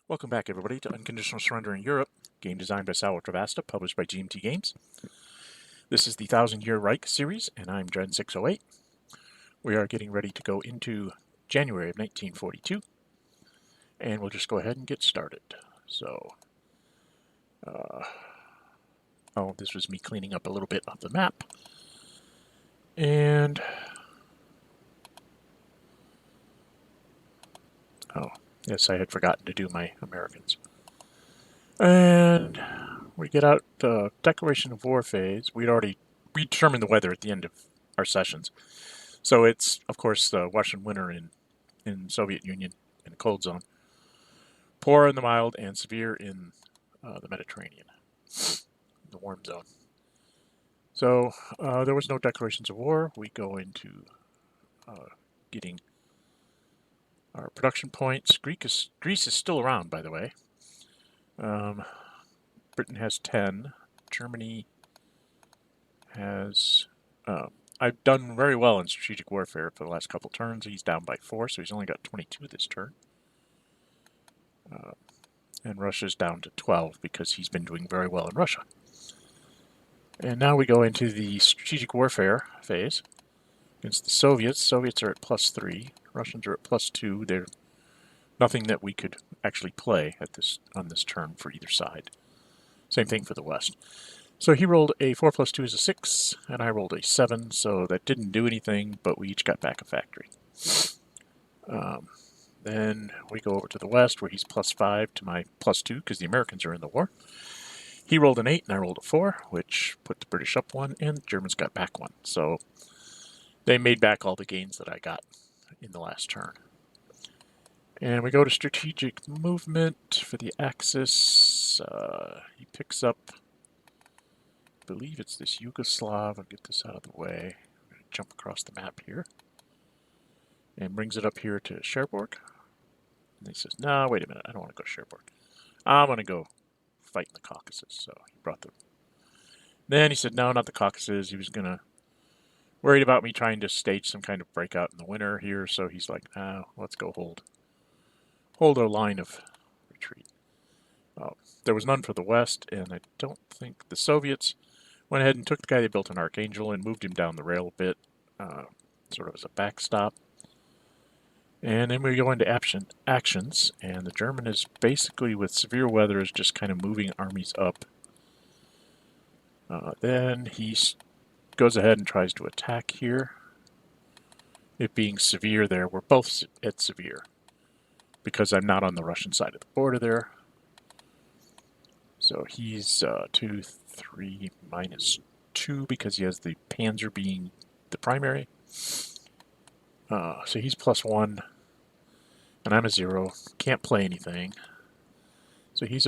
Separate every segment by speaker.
Speaker 1: Welcome back, everybody, to Unconditional Surrender in Europe, game designed by Salvatore Vasta, published by GMT Games. This is the Thousand Year Reich series, and I'm Jan42. We are getting ready to go into January of 1942, and we'll just go ahead and get started. So, this was me cleaning up a little bit of the map. And, yes, I had forgotten to do my Americans. And we get out the declaration of war phase. We determined the weather at the end of our sessions. So it's, of course, the Russian winter in Soviet Union in the cold zone. Poor in the mild and severe in the Mediterranean, the warm zone. So there was no declarations of war. We go into getting our production points. Greece is still around, by the way. Britain has 10. Germany has... I've done very well in strategic warfare for the last couple turns. He's down by 4, so he's only got 22 this turn. And Russia's down to 12 because he's been doing very well in Russia. And now we go into the strategic warfare phase against the Soviets. Soviets are at +3. Russians are at +2. They're nothing that we could actually play on this turn for either side. Same thing for the West. So he rolled a 4 + 2 is a 6, and I rolled a 7, so that didn't do anything, but we each got back a factory. Then we go over to the West, where he's +5 to my +2, because the Americans are in the war. He rolled an 8, and I rolled a 4, which put the British up 1, and the Germans got back 1. So they made back all the gains that I got in the last turn. And we go to strategic movement for the Axis. He picks up, I believe it's this Yugoslav. I'll get this out of the way. I'm going to jump across the map here. And brings it up here to Cherbourg. And he says, no, wait a minute, I don't want to go to Cherbourg. I'm going to go fight in the Caucasus. So he brought the... Then he said, no, not the Caucasus. He was going to... worried about me trying to stage some kind of breakout in the winter here. So he's like, let's go hold our line of retreat. There was none for the West, and I don't think the Soviets went ahead and took the guy they built in Archangel and moved him down the rail a bit, sort of as a backstop. And then we go into actions, and the German is basically, with severe weather, is just kind of moving armies up. Then he goes ahead and tries to attack here. It being severe there, we're both at severe, because I'm not on the Russian side of the border there. So he's 2, 3, -2, because he has the Panzer being the primary. So he's +1. And I'm a 0. Can't play anything. So he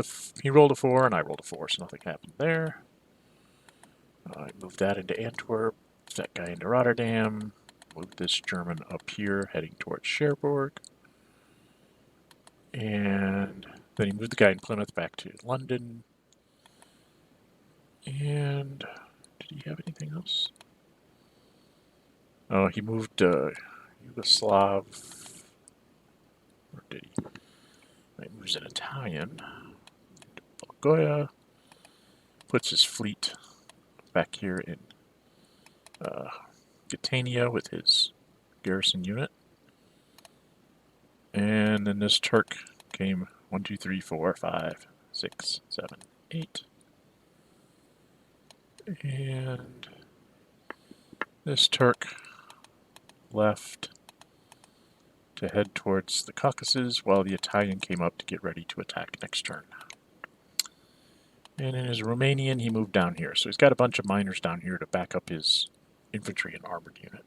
Speaker 1: rolled a 4, and I rolled a 4, so nothing happened there. I moved that into Antwerp, that guy into Rotterdam, moved this German up here, heading towards Cherbourg. And then he moved the guy in Plymouth back to London. And did he have anything else? Oh, he moved Yugoslav. Or did he? He moves an Italian to Bulgaria. Puts his fleet back here in Catania with his garrison unit. And then this Turk came 1, 2, 3, 4, 5, 6, 7, 8. And this Turk left to head towards the Caucasus, while the Italian came up to get ready to attack next turn. And in his Romanian, he moved down here. So he's got a bunch of miners down here to back up his infantry and armored unit.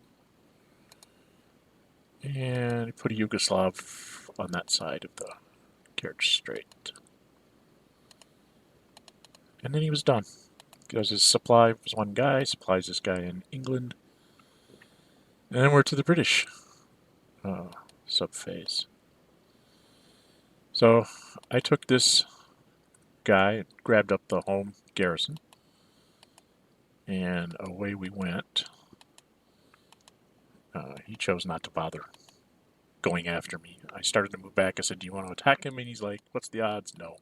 Speaker 1: And he put a Yugoslav on that side of the Kerch Strait. And then he was done. Because his supply was one guy, supplies this guy in England. And then we're to the British subphase. So I took this guy and grabbed up the home garrison, and away we went. He chose not to bother going after me. I started to move back. I said, "Do you want to attack him?" And he's like, "What's the odds?" No.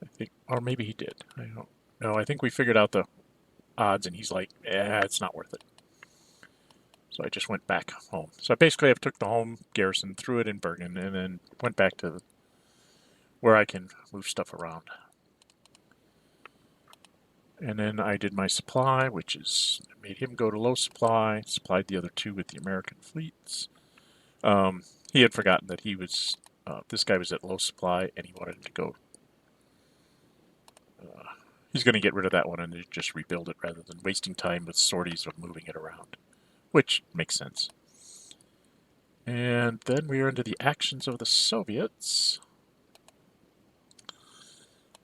Speaker 1: I think, or maybe he did. I don't know. I think we figured out the odds, and he's like, "It's not worth it." So I just went back home. So basically, I took the home garrison, threw it in Bergen, and then went back to where I can move stuff around. And then I did my supply, which is made him go to low supply, supplied the other two with the American fleets. He had forgotten that he was, this guy was at low supply, and he wanted to go. He's going to get rid of that one and just rebuild it rather than wasting time with sorties of moving it around, which makes sense. And then we are into the actions of the Soviets.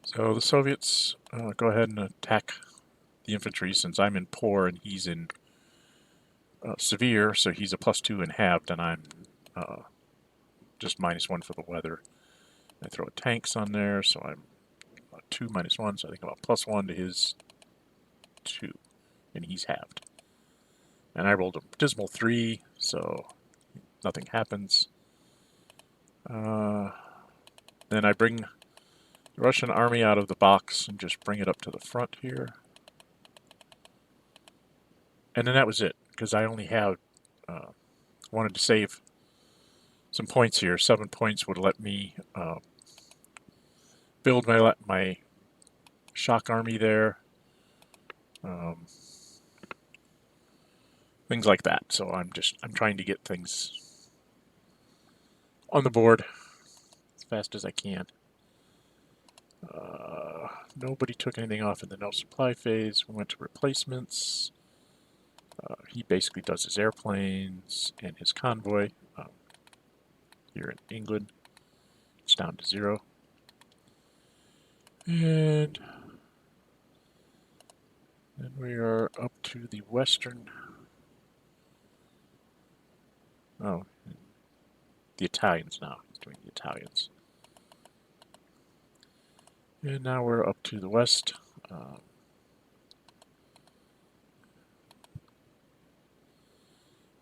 Speaker 1: So the Soviets go ahead and attack the infantry since I'm in poor and he's in severe, so he's a +2 in halved and I'm just -1 for the weather. I throw tanks on there, so I'm 2 -1, so I think I'm about +1 to his 2, and he's halved. And I rolled a dismal 3, so nothing happens. Then I bring the Russian army out of the box and just bring it up to the front here. And then that was it, because I only have, wanted to save some points here. 7 points would let me build my shock army there. Things like that. So I'm trying to get things on the board as fast as I can. Nobody took anything off in the no supply phase. We went to replacements. He basically does his airplanes and his convoy. Here in England, it's down to 0. And then we are up to the western. Oh, the Italians now. He's doing the Italians. And now we're up to the west.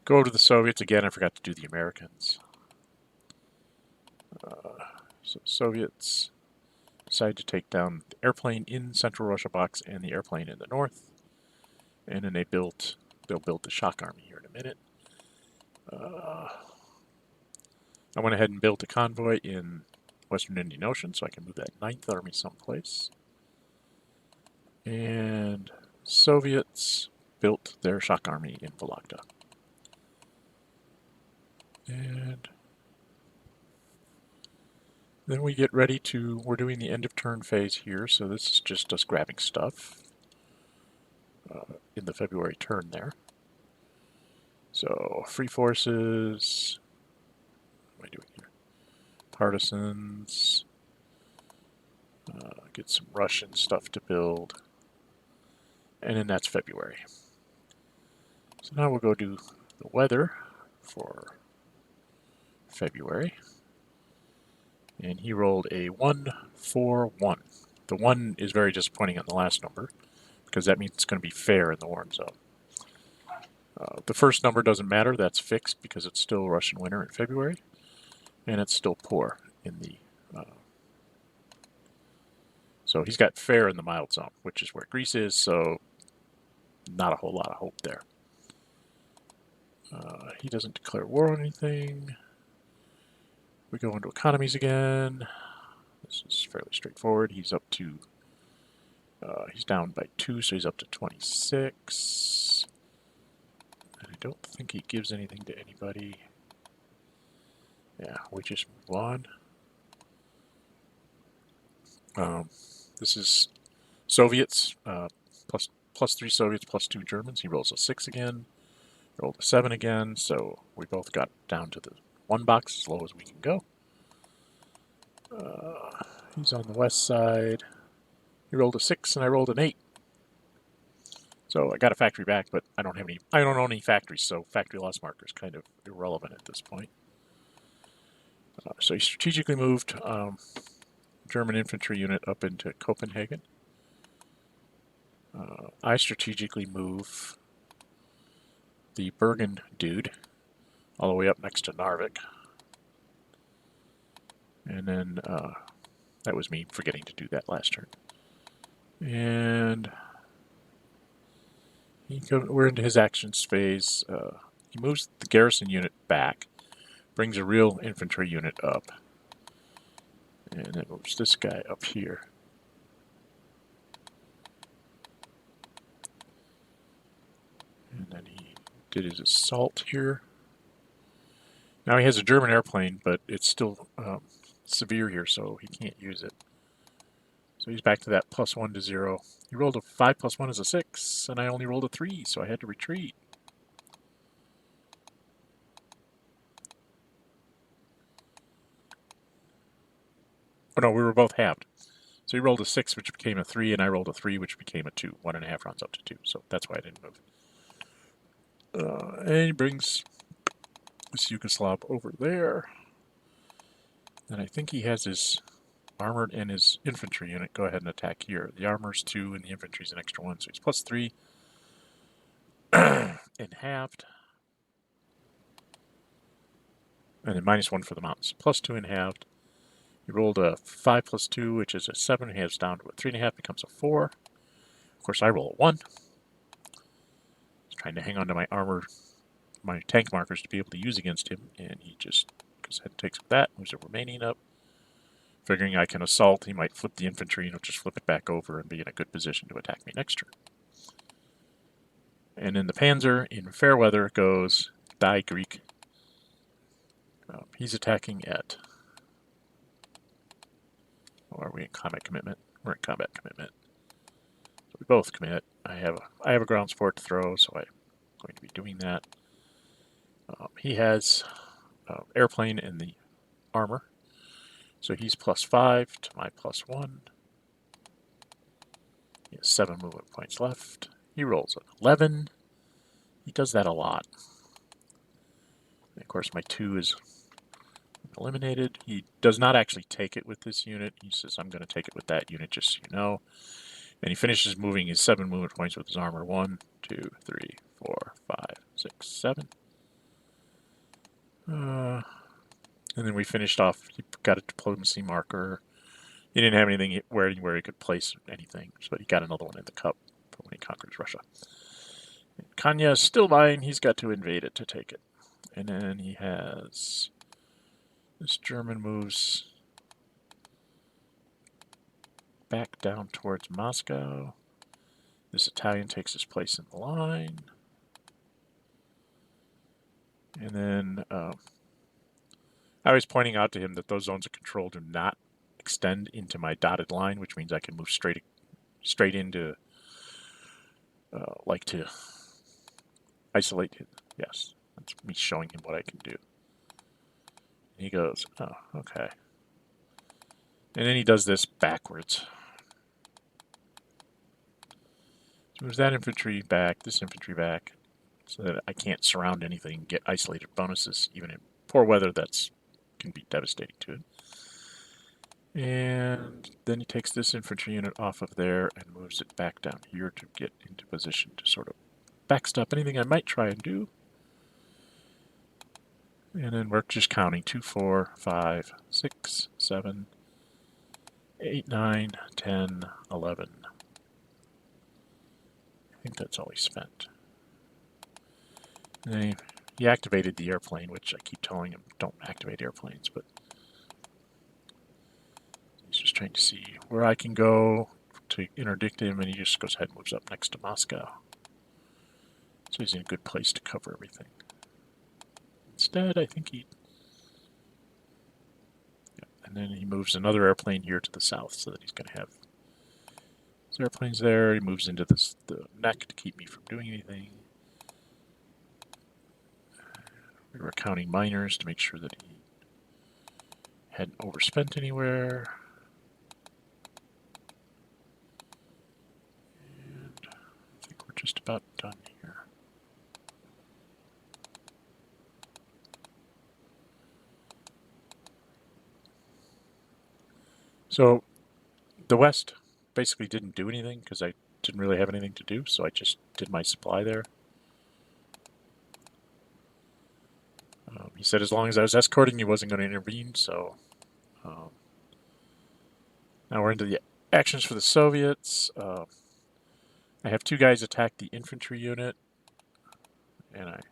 Speaker 1: Go to the Soviets again. I forgot to do the Americans. So Soviets decide to take down the airplane in Central Russia box and the airplane in the north. And then they'll build the shock army here in a minute. I went ahead and built a convoy in Western Indian Ocean so I can move that 9th Army someplace. And Soviets built their shock army in Vologda. And then we get ready to, we're doing the end of turn phase here, so this is just us grabbing stuff in the February turn there. So free forces, what am I doing here? Partisans, get some Russian stuff to build, and then that's February. So now we'll go do the weather for February. And he rolled a 1, 4, 1. The 1 is very disappointing on the last number, because that means it's going to be fair in the warm zone. The first number doesn't matter, that's fixed because it's still Russian winter in February, and it's still poor in the... so he's got fair in the mild zone, which is where Greece is, so not a whole lot of hope there. He doesn't declare war on anything. We go into economies again. This is fairly straightforward. He's up to, he's down by 2, so he's up to 26. And I don't think he gives anything to anybody. Yeah, we just move on. This is Soviets, +3 Soviets, +2 Germans. He rolls a 6 again, rolled a 7 again, so we both got down to the 1 box, as low as we can go. He's on the west side. He rolled a 6 and I rolled an 8. So I got a factory back, but I don't own any factories, so factory loss marker is kind of irrelevant at this point. So he strategically moved German infantry unit up into Copenhagen. I strategically move the Bergen dude all the way up next to Narvik. And then that was me forgetting to do that last turn. And we're into his actions phase. He moves the garrison unit back, brings a real infantry unit up, and then moves this guy up here. And then he did his assault here. Now he has a German airplane, but it's still severe here, so he can't use it. So he's back to that +1 to 0. He rolled a 5 + 1 is a 6, and I only rolled a 3, so I had to retreat. Oh no, we were both halved. So he rolled a 6, which became a 3, and I rolled a 3, which became a 2. 1.5 rounds up to 2, so that's why I didn't move. And he brings this Yugoslav over there. And I think he has his armored and his infantry unit go ahead and attack here. The armor's 2 and the infantry's an extra 1, so he's +3 and halved. And then -1 for the mountains. +2 and halved. He rolled a 5 + 2, which is a 7. He has down to a 3.5, becomes a 4. Of course, I roll a 1. He's trying to hang on to my armor, my tank markers to be able to use against him, and he just goes ahead and takes that, moves the remaining up. Figuring I can assault, he might flip the infantry and he'll just flip it back over and be in a good position to attack me next turn. And then the Panzer in fair weather goes Die Greek. He's attacking at. Oh, are we in combat commitment? We're in combat commitment. So we both commit. I have a ground support to throw, so I'm going to be doing that. He has airplane in the armor, so he's +5 to my +1. He has 7 movement points left. He rolls an 11. He does that a lot. And of course, my 2 is eliminated. He does not actually take it with this unit. He says, I'm going to take it with that unit, just so you know. And he finishes moving his 7 movement points with his armor. 1, 2, 3, 4, 5, 6, 7. And then we finished off. He got a diplomacy marker. He didn't have anything where he could place anything, but he got another one in the cup for when he conquers Russia. And Kanya is still mine. He's got to invade it to take it. And then he has this German moves back down towards Moscow. This Italian takes his place in the line. And then I was pointing out to him that those zones of control do not extend into my dotted line, which means I can move straight into, like to isolate him. Yes, that's me showing him what I can do. And he goes, oh, okay. And then he does this backwards. So moves that infantry back, this infantry back, so that I can't surround anything, get isolated bonuses, even in poor weather. That's can be devastating to it. And then he takes this infantry unit off of there and moves it back down here to get into position to sort of backstop anything I might try and do. And then we're just counting 2, 4, 5, 6, 7, 8, 9, 10, 11. I think that's all he spent. And then he activated the airplane, which I keep telling him don't activate airplanes, but he's just trying to see where I can go to interdict him, and he just goes ahead and moves up next to Moscow. So he's in a good place to cover everything. Instead, I think he... Yeah, and then he moves another airplane here to the south so that he's going to have his airplanes there. He moves into the neck to keep me from doing anything. We were counting miners to make sure that he hadn't overspent anywhere. And I think we're just about done here. So the West basically didn't do anything because I didn't really have anything to do, so I just did my supply there. He said as long as I was escorting, he wasn't going to intervene. So now we're into the actions for the Soviets. I have 2 guys attack the infantry unit, and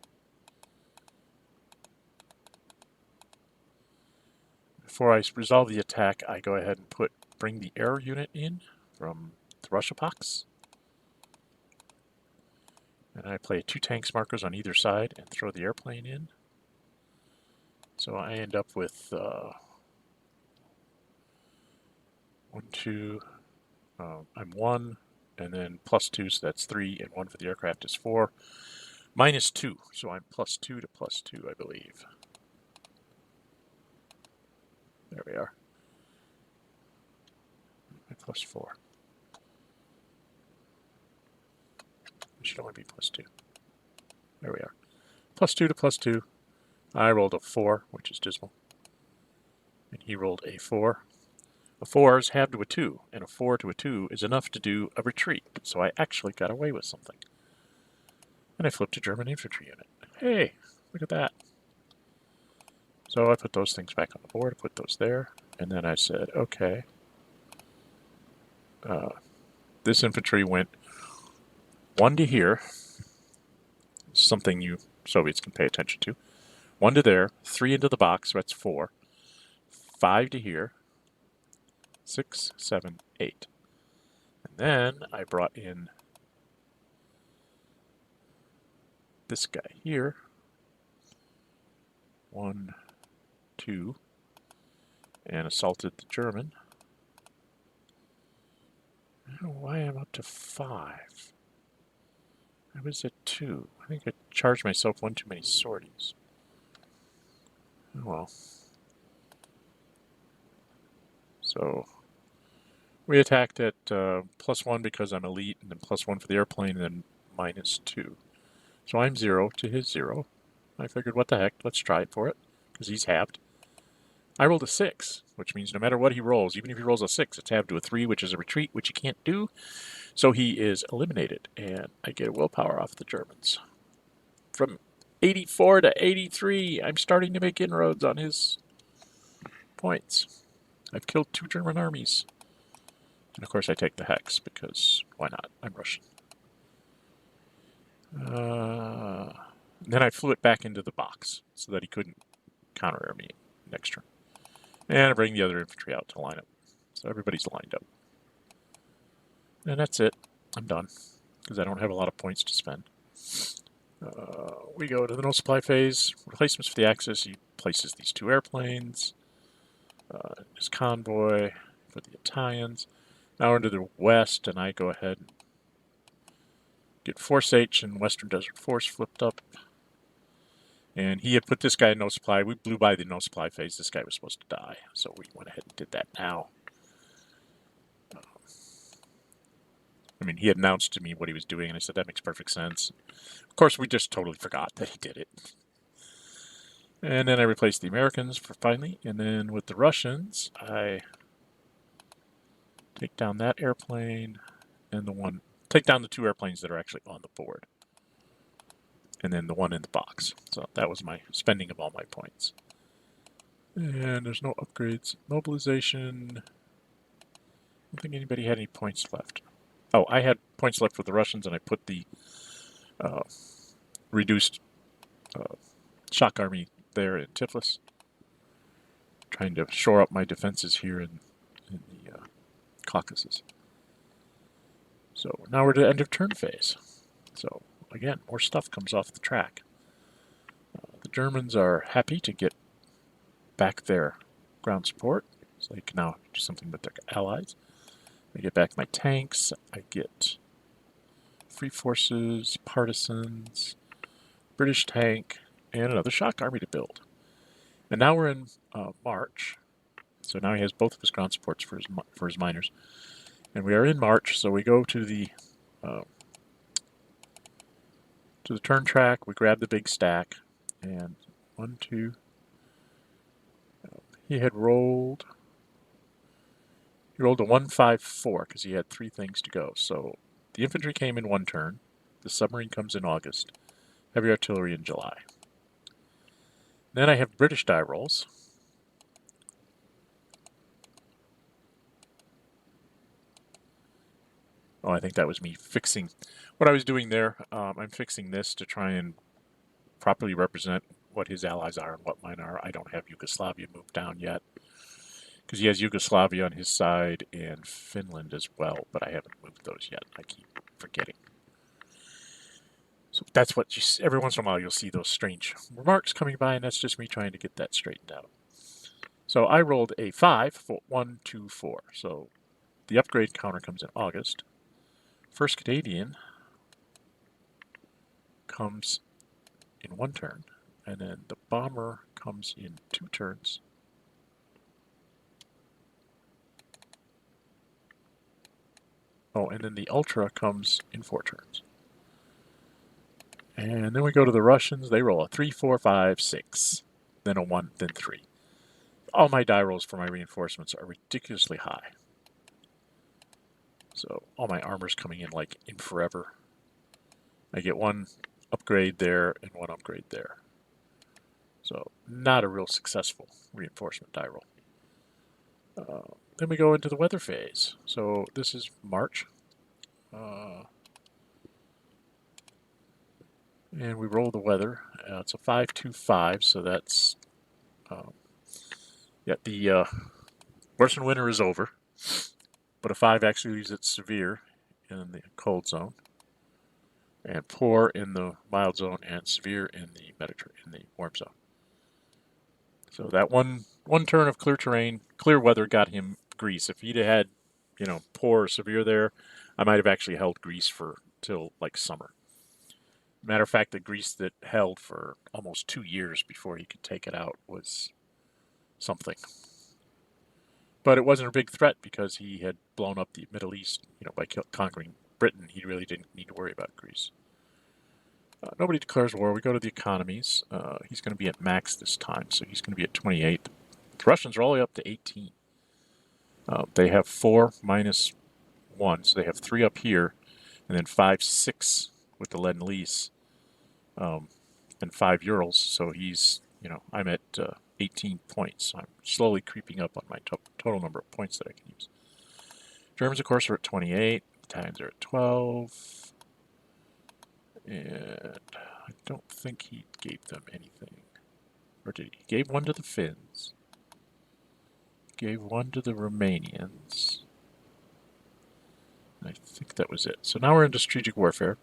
Speaker 1: before I resolve the attack, I go ahead and bring the air unit in from the Russia Pox. And I play 2 tanks markers on either side and throw the airplane in. So I end up with 1, 2, I'm 1, and then +2, so that's 3, and 1 for the aircraft is 4. -2, so I'm +2 to +2, I believe. There we are. +4. It should only be +2. There we are. +2 to +2. I rolled a 4, which is dismal. And he rolled a 4. A 4 is halved to a 2, and a 4 to a 2 is enough to do a retreat. So I actually got away with something. And I flipped a German infantry unit. Hey, look at that. So I put those things back on the board, put those there, and then I said, okay. This infantry went 1 to here, something you Soviets can pay attention to. 1 to there, 3 into the box, so that's 4. 5 to here, 6, 7, 8. And then I brought in this guy here. 1, 2, and assaulted the German. I don't know why I'm up to 5. I was at 2. I think I charged myself 1 too many sorties. Oh well. So we attacked at +1 because I'm elite, and then +1 for the airplane, and then -2. So I'm 0 to his 0. I figured, what the heck, let's try it for it, because he's halved. I rolled a 6, which means no matter what he rolls, even if he rolls a 6, it's halved to a 3, which is a retreat, which you can't do. So he is eliminated, and I get a willpower off the Germans. From 84 to 83, I'm starting to make inroads on his points. I've killed 2 German armies. And of course I take the hex, because why not? I'm Russian. Then I flew it back into the box, so that he couldn't counter me next turn. And I bring the other infantry out to line up. So everybody's lined up. And that's it. I'm done, because I don't have a lot of points to spend. We go to the no supply phase. Replacements for the Axis. He places these 2 airplanes. His convoy for the Italians. Now we're into the west, and I go ahead and get Force H and Western Desert Force flipped up. And he had put this guy in no supply. We blew by the no supply phase. This guy was supposed to die, so we went ahead and did that now. I mean, he had announced to me what he was doing, and I said, that makes perfect sense. Of course, we just totally forgot that he did it. And then I replaced the Americans finally, and then with the Russians, I take down that airplane and take down the 2 airplanes that are actually on the board. And then the 1 in the box. So that was my spending of all my points. And there's no upgrades. Mobilization. I don't think anybody had any points left. Oh, I had points left with the Russians, and I put the reduced shock army there in Tiflis. Trying to shore up my defenses here in the Caucasus. So now we're to end of turn phase. So again, more stuff comes off the track. The Germans are happy to get back their ground support, so they can now do something with their allies. I get back my tanks, I get free forces, partisans, British tank, and another shock army to build. And now we're in March, so now he has both of his ground supports for his miners. And we are in March, so we go to the turn track, we grab the big stack, and 1, 2, he rolled a 1, 5, 4 because he had 3 things to go. So the infantry came in 1 turn, the submarine comes in August, heavy artillery in July. Then I have British die rolls. Oh, I think that was me fixing what I was doing there. I'm fixing this to try and properly represent what his allies are and what mine are. I don't have Yugoslavia moved down yet because he has Yugoslavia on his side and Finland as well, but I haven't moved those yet. I keep forgetting. So that's what you see. Every once in a while you'll see those strange remarks coming by, and that's just me trying to get that straightened out. So I rolled a 5 for 1, 2, 4. So the upgrade counter comes in August. First Canadian comes in 1 turn, and then the bomber comes in 2 turns. Oh, and then the Ultra comes in 4 turns. And then we go to the Russians. They roll a 3, 4, 5, 6. Then a 1, then 3. All my die rolls for my reinforcements are ridiculously high. So all my armor's coming in like in forever. I get 1 upgrade there and 1 upgrade there. So not a real successful reinforcement die roll. Then we go into the weather phase. So this is March. And we roll the weather. It's a 5-2-5, so that's the worse than winter is over. But a 5 actually leaves it severe in the cold zone, and poor in the mild zone, and severe in the warm zone. So that one turn of clear terrain, clear weather got him Greece. If he'd had, poor or severe there, I might have actually held Greece till like summer. Matter of fact, the Greece that held for almost 2 years before he could take it out was something. But it wasn't a big threat because he had blown up the Middle East, by conquering Britain. He really didn't need to worry about Greece. Nobody declares war. We go to the economies. He's going to be at max this time, so he's going to be at 28. The Russians are all the way up to 18. They have 4 minus 1, so they have 3 up here, and then 5, 6 with the Lend-Lease, and 5 Urals. So he's, I'm at 18 points. I'm slowly creeping up on my total number of points that I can use. Germans, of course, are at 28. Italians are at 12. And I don't think he gave them anything. Or did he? He gave 1 to the Finns. Gave 1 to the Romanians. I think that was it. So now we're into strategic warfare.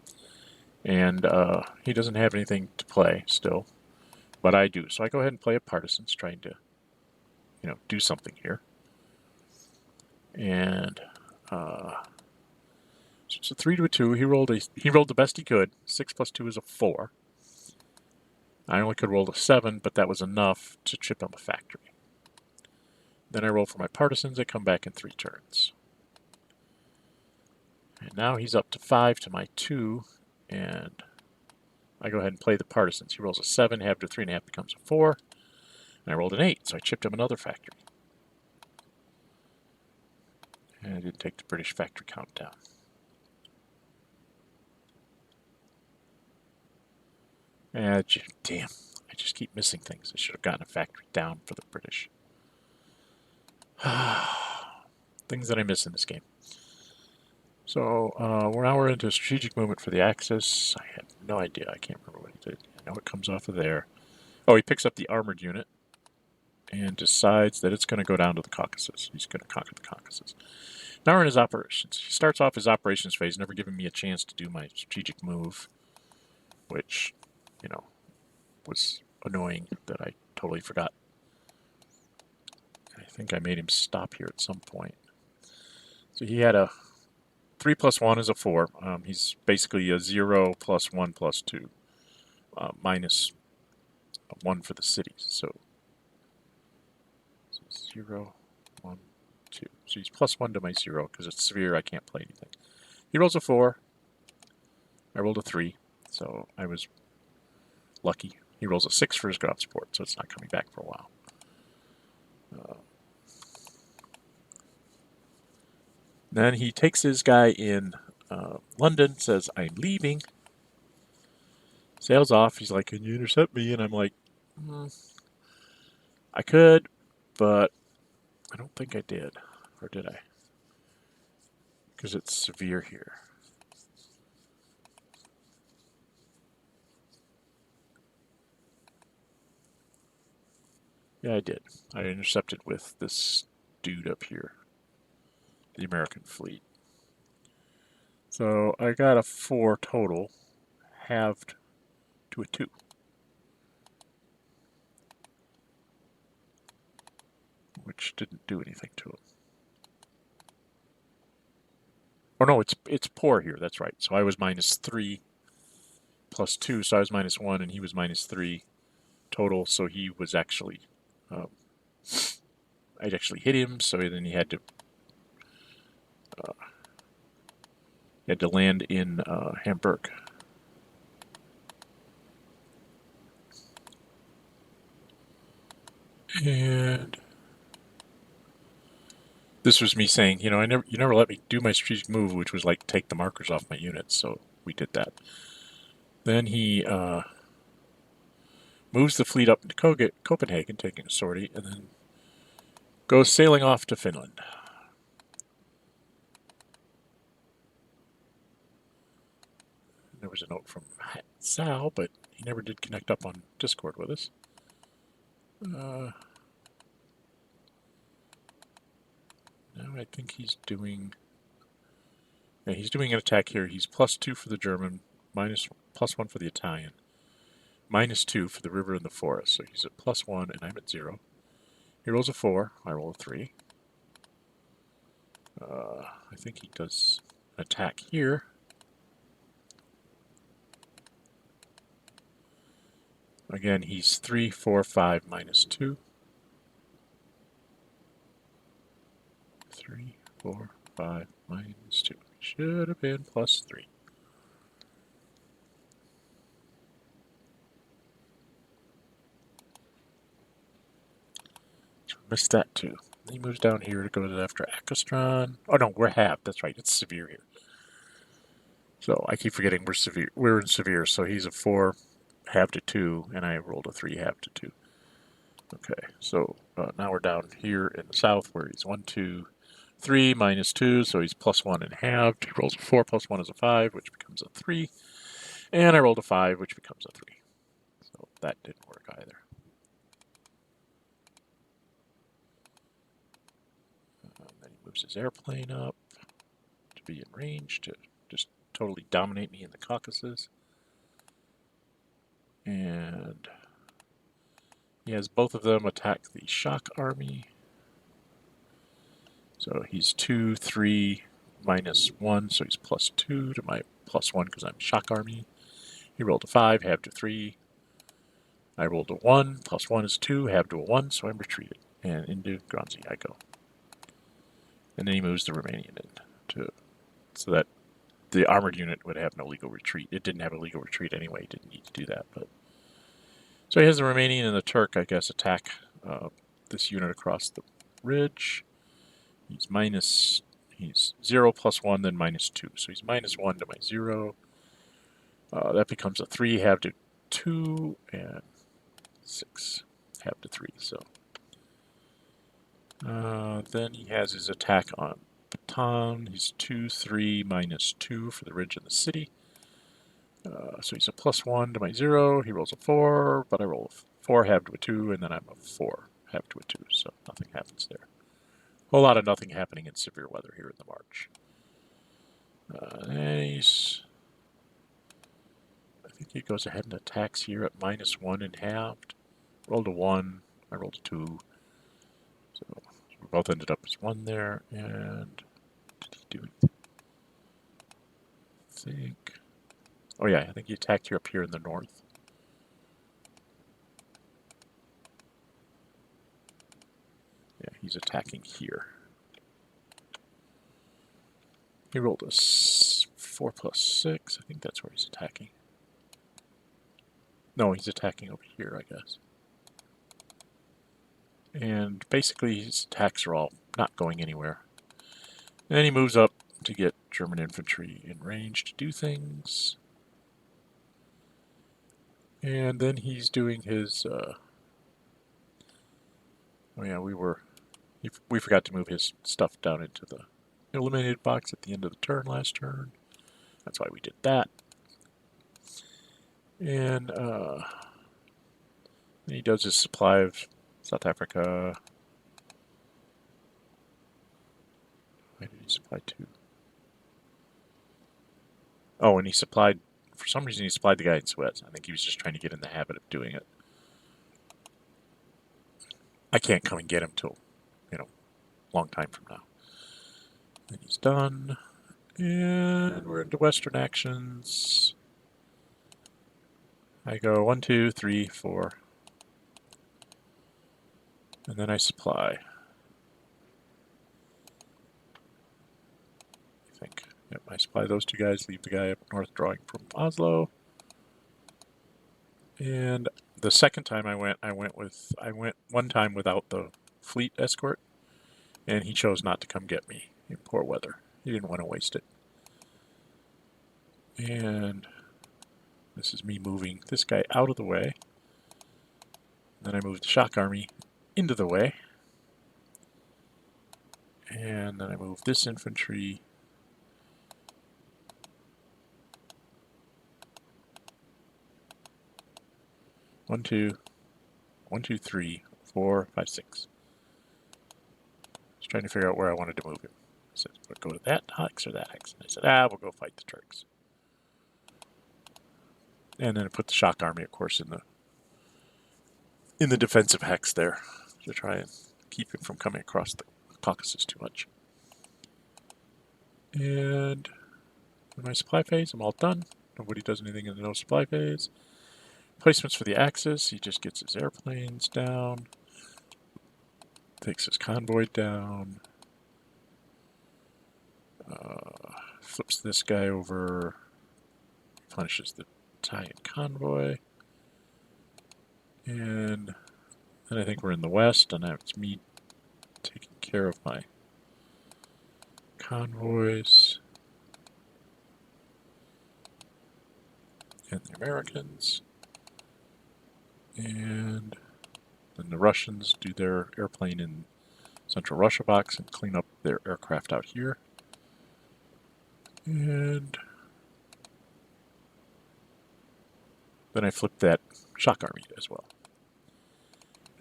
Speaker 1: And he doesn't have anything to play still. But I do. So I go ahead and play a Partisans, trying to, do something here. And so it's a 3 to a 2. He rolled the best he could. 6 plus 2 is a 4. I only could roll a 7, but that was enough to chip on the factory. Then I roll for my Partisans. They come back in 3 turns. And now he's up to 5 to my 2, and I go ahead and play the Partisans. He rolls a 7, halved to 3.5 becomes a 4, and I rolled an 8, so I chipped him another factory. And I didn't take the British factory count down. Damn, I just keep missing things. I should have gotten a factory down for the British. Things that I miss in this game. So now we're into strategic movement for the Axis. I have no idea. I can't remember what he did. I know it comes off of there. Oh, he picks up the armored unit and decides that it's going to go down to the Caucasus. He's going to conquer the Caucasus. Now we're in his operations. He starts off his operations phase, never giving me a chance to do my strategic move, which, was annoying that I totally forgot. I think I made him stop here at some point. So he had a 3 plus 1 is a 4. He's basically a 0 plus 1 plus 2, minus 1 for the cities. So 0, 1, 2. So he's plus 1 to my 0 because it's severe. I can't play anything. He rolls a 4. I rolled a 3, so I was lucky. He rolls a 6 for his ground support, so it's not coming back for a while. Then he takes his guy in London, says, I'm leaving. Sails off. He's like, can you intercept me? And I'm like, I could, but I don't think I did. Or did I? Because it's severe here. Yeah, I did. I intercepted with this dude up here, the American fleet. So I got a 4 total, halved to a 2. Which didn't do anything to him. Or no, it's poor here, that's right. So I was -3 plus 2, so I was -1 and he was -3 total, so he was actually, I'd actually hit him, so then he had to land in Hamburg. And this was me saying, you never let me do my strategic move, which was like take the markers off my units, so we did that. Then he moves the fleet up into Copenhagen, taking a sortie, and then goes sailing off to Finland. There was a note from Sal, but he never did connect up on Discord with us. Now I think he's doing... Yeah, he's doing an attack here. He's +2 for the German, +1 for the Italian, -2 for the river and the forest. So he's at +1 and I'm at 0. He rolls a 4. I roll a 3. I think he does attack here. Again, he's 3, 4, 5, -2. 3, 4, 5, -2. Should have been +3. Missed that too. He moves down here to go after Akastron. Oh no, we're half. That's right. It's severe here. So I keep forgetting we're severe. We're in severe. So he's a 4, half to 2, and I rolled a 3, half to 2. Okay, so now we're down here in the south where he's 1, 2, 3, -2, so he's +1 and halved. He rolls a 4, +1 is a 5, which becomes a 3. And I rolled a 5, which becomes a 3. So that didn't work either. Then he moves his airplane up to be in range to just totally dominate me in the Caucasus. And he has both of them attack the shock army. So he's 2, 3, -1, so he's +2 to my +1 because I'm shock army. He rolled a 5, halved to 3. I rolled a 1, +1 is 2, halved to a 1, so I'm retreated. And into Gronzi I go. And then he moves the Romanian in so that the armored unit would have no legal retreat. It didn't have a legal retreat anyway. It didn't need to do that. But so he has the Romanian and the Turk, I guess, attack this unit across the ridge. He's 0 +1, then -2. So he's -1 to my 0. That becomes a 3, halved to 2, and 6, halved to 3. So then he has his attack on Baton. He's 2, 3, -2 for the ridge and the city. So he's a +1 to my 0. He rolls a 4, but I roll a 4, halved to a 2, and then I'm a 4, halved to a 2. So nothing happens there. A whole lot of nothing happening in severe weather here in the March. I think he goes ahead and attacks here at -1 and halved. Rolled a 1. I rolled a 2. So we both ended up as 1 there. And did he do anything? I think. Oh yeah, I think he attacked here up here in the north. Yeah, he's attacking here. He rolled a 4 + 6. I think that's where he's attacking. No, he's attacking over here, I guess. And basically his attacks are all not going anywhere. And then he moves up to get German infantry in range to do things. And then he's doing his Oh yeah, we forgot to move his stuff down into the eliminated box at the end of the turn last turn. That's why we did that. And he does his supply of South Africa. Why did he supply 2? Oh, and he supplied, for some reason he supplied the guy in Suez. I think he was just trying to get in the habit of doing it. I can't come and get him till, a long time from now. And he's done. And we're into Western actions. I go 1, 2, 3, 4. And then I supply. I think. Yep, I supply those 2 guys, leave the guy up north drawing from Oslo. And the second time I went one time without the fleet escort, and he chose not to come get me in poor weather. He didn't want to waste it. And this is me moving this guy out of the way. Then I moved the shock army into the way. And then I move this infantry. One, two, 3, 4, 5, 6. I was trying to figure out where I wanted to move him. I said, we'll go to that hex or that hex. And I said, we'll go fight the Turks. And then I put the shock army, of course, in the defensive hex there to try and keep him from coming across the Caucasus too much. And in my supply phase, I'm all done. Nobody does anything in the no supply phase. Placements for the Axis, he just gets his airplanes down, takes his convoy down, flips this guy over, replenishes the Italian convoy, and then I think we're in the west, and it's me taking care of my convoys and the Americans. And then the Russians do their airplane in Central Russia box and clean up their aircraft out here. And then I flip that shock army as well.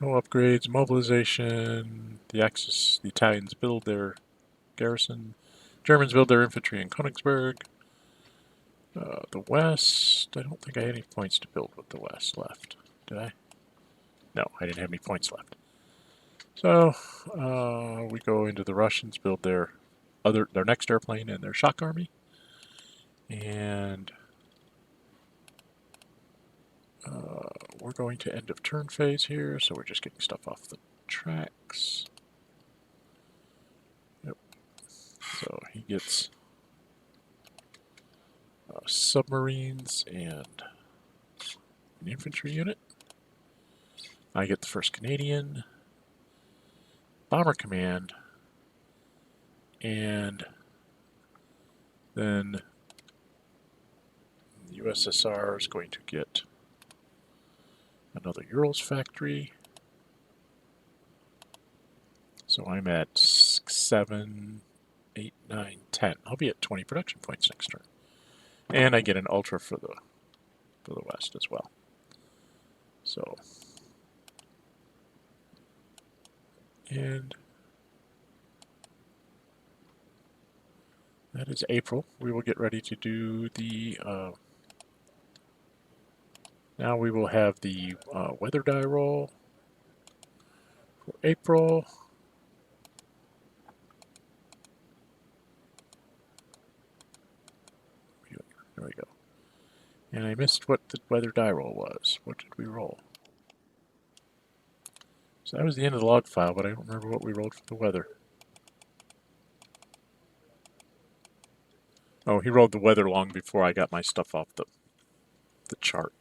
Speaker 1: No upgrades, mobilization, the Axis, the Italians build their garrison, Germans build their infantry in Königsberg. The West, I don't think I had any points to build with the West left. Did I? No, I didn't have any points left. So we go into the Russians, build their next airplane and their shock army, and we're going to end of turn phase here, so we're just getting stuff off the tracks. Yep. So he gets submarines and an infantry unit. I get the 1st Canadian, Bomber Command, and then the USSR is going to get another Urals factory. So I'm at 7, 8, 9, 10. I'll be at 20 production points next turn. And I get an Ultra for the West as well. So, and that is April. We will get ready to do the, now we will have the weather die roll for April. There we go. And I missed what the weather die roll was. What did we roll? So that was the end of the log file, but I don't remember what we rolled for the weather. Oh, he rolled the weather long before I got my stuff off the chart.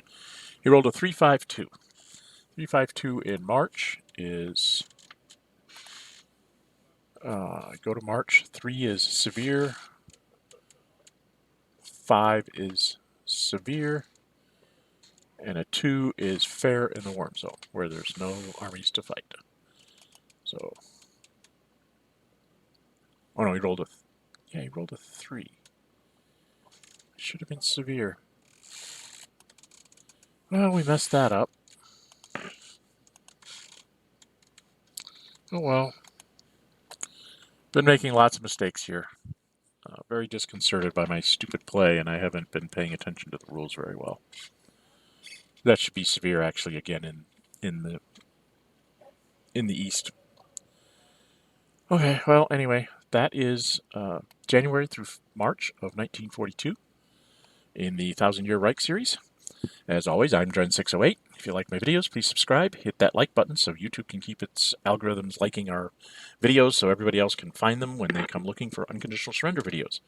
Speaker 1: He rolled a 352. 352 in March is... go to March. 3 is severe. 5 is severe. And a 2 is fair in the warm zone, where there's no armies to fight. So, oh no, he rolled a, yeah, he rolled a 3. Should have been severe. Well, we messed that up. Oh well. Been making lots of mistakes here. Very disconcerted by my stupid play, and I haven't been paying attention to the rules very well. That should be severe, actually, again in the East. Okay, well, anyway, that is January through March of 1942 in the Thousand Year Reich series. As always, I'm Jan42. If you like my videos, please subscribe. Hit that like button so YouTube can keep its algorithms liking our videos so everybody else can find them when they come looking for unconditional surrender videos.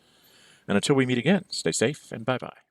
Speaker 1: And until we meet again, stay safe and bye-bye.